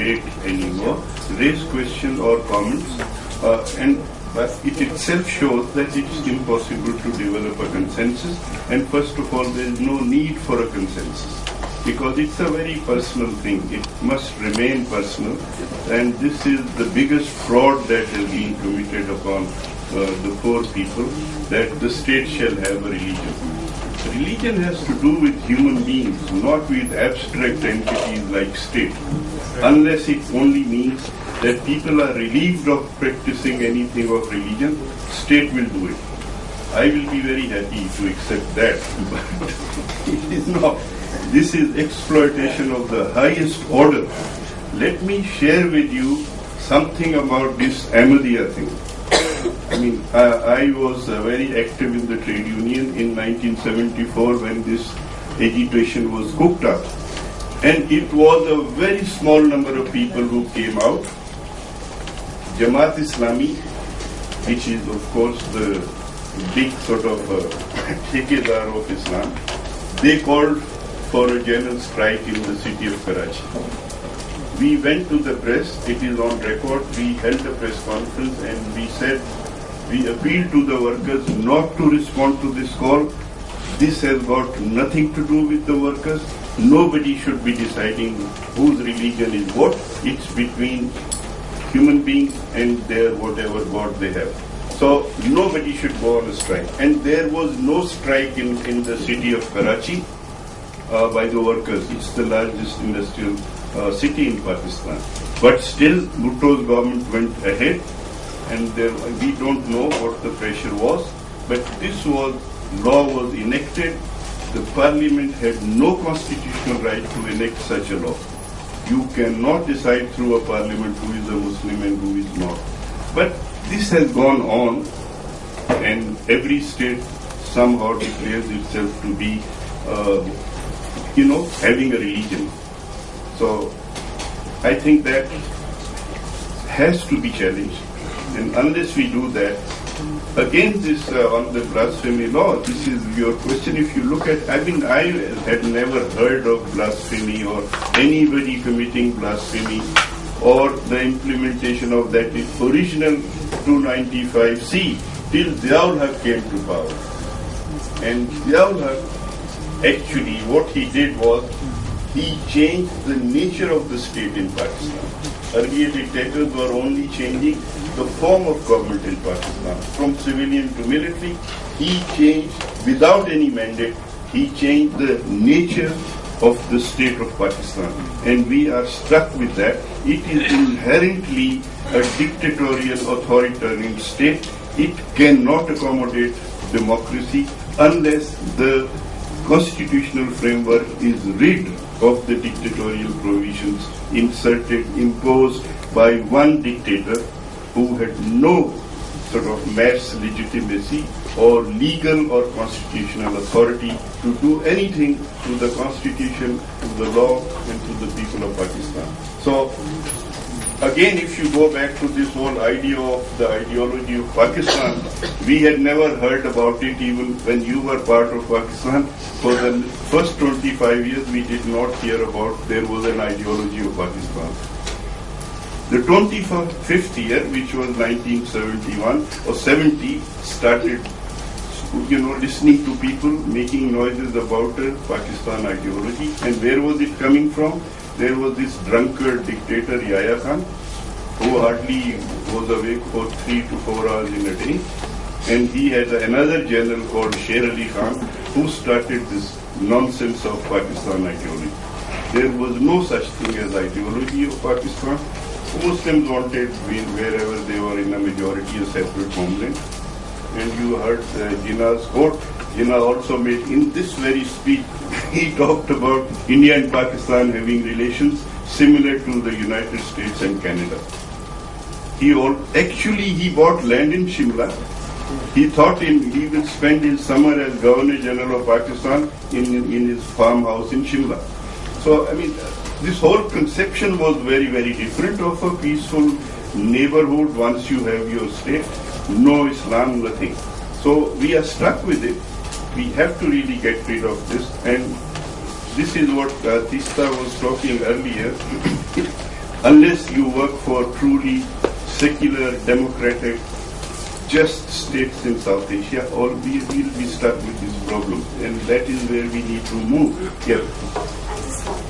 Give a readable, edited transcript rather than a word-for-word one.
debate anymore, raise questions or comments, and it itself shows that it is impossible to develop a consensus. And first of all, there is no need for a consensus, because it's a very personal thing. It must remain personal, and this is the biggest fraud that has been committed upon the poor people, that the state shall have a religion. Religion has to do with human beings, not with abstract entities like state, unless it only means that people are relieved of practicing anything of religion. State will do it. I will be very happy to accept that, but it is not. This is exploitation of the highest order. Let me share with you something about this Ahmadiyya thing. I mean, I was very active in the trade union in 1974 when this agitation was cooked up. And it was a very small number of people who came out. Jamaat Islami, which is of course the big sort of Thekedar of Islam, they called for a general strike in the city of Karachi. We went to the press, it is on record, we held a press conference and we said, we appeal to the workers not to respond to this call. This has got nothing to do with the workers. Nobody should be deciding whose religion is what. It's between human beings and their whatever God they have. So nobody should go on a strike. And there was no strike in the city of Karachi by the workers. It's the largest industrial city in Pakistan. But still, Bhutto's government went ahead, and we don't know what the pressure was, but this law was enacted. The parliament had no constitutional right to enact such a law. You cannot decide through a parliament who is a Muslim and who is not. But this has gone on, and every state somehow declares itself to be, having a religion. So I think that has to be challenged. And unless we do that, again this on the blasphemy law, this is your question. If you look at, I had never heard of blasphemy or anybody committing blasphemy or the implementation of that original 295C till Ziaul Haq came to power. And Ziaul Haq, actually what he did was, he changed the nature of the state in Pakistan. Earlier dictators were only changing the form of government in Pakistan, from civilian to military. He changed, without any mandate, he changed the nature of the state of Pakistan. And we are struck with that. It is inherently a dictatorial, authoritarian state. It cannot accommodate democracy unless the constitutional framework is rid of the dictatorial provisions imposed by one dictator who had no sort of mass legitimacy or legal or constitutional authority to do anything to the constitution, to the law, and to the people of Pakistan. So, again, if you go back to this whole idea of the ideology of Pakistan, we had never heard about it even when you were part of Pakistan. For the first 25 years, we did not hear about there was an ideology of Pakistan. The 25th year, which was 1971 or 70, started, listening to people making noises about a Pakistan ideology. And where was it coming from? There was this drunkard dictator, Yahya Khan, who hardly was awake for 3 to 4 hours in a day. And he had another general called Sher Ali Khan, who started this nonsense of Pakistan ideology. There was no such thing as ideology of Pakistan. Muslims wanted, wherever they were in a majority, a separate homeland. And you heard Jinnah's quote. Jinnah also made, in this very speech, he talked about India and Pakistan having relations similar to the United States and Canada. He bought land in Shimla. He thought he will spend his summer as Governor General of Pakistan in his farmhouse in Shimla. So, this whole conception was very, very different of a peaceful neighborhood once you have your state. No Islam, nothing. So, we are stuck with it. We have to really get rid of this. And this is what Tista was talking earlier. unless you work for truly secular, democratic, just states in South Asia, or we will be stuck with this problem. And that is where we need to move. Yeah. I just want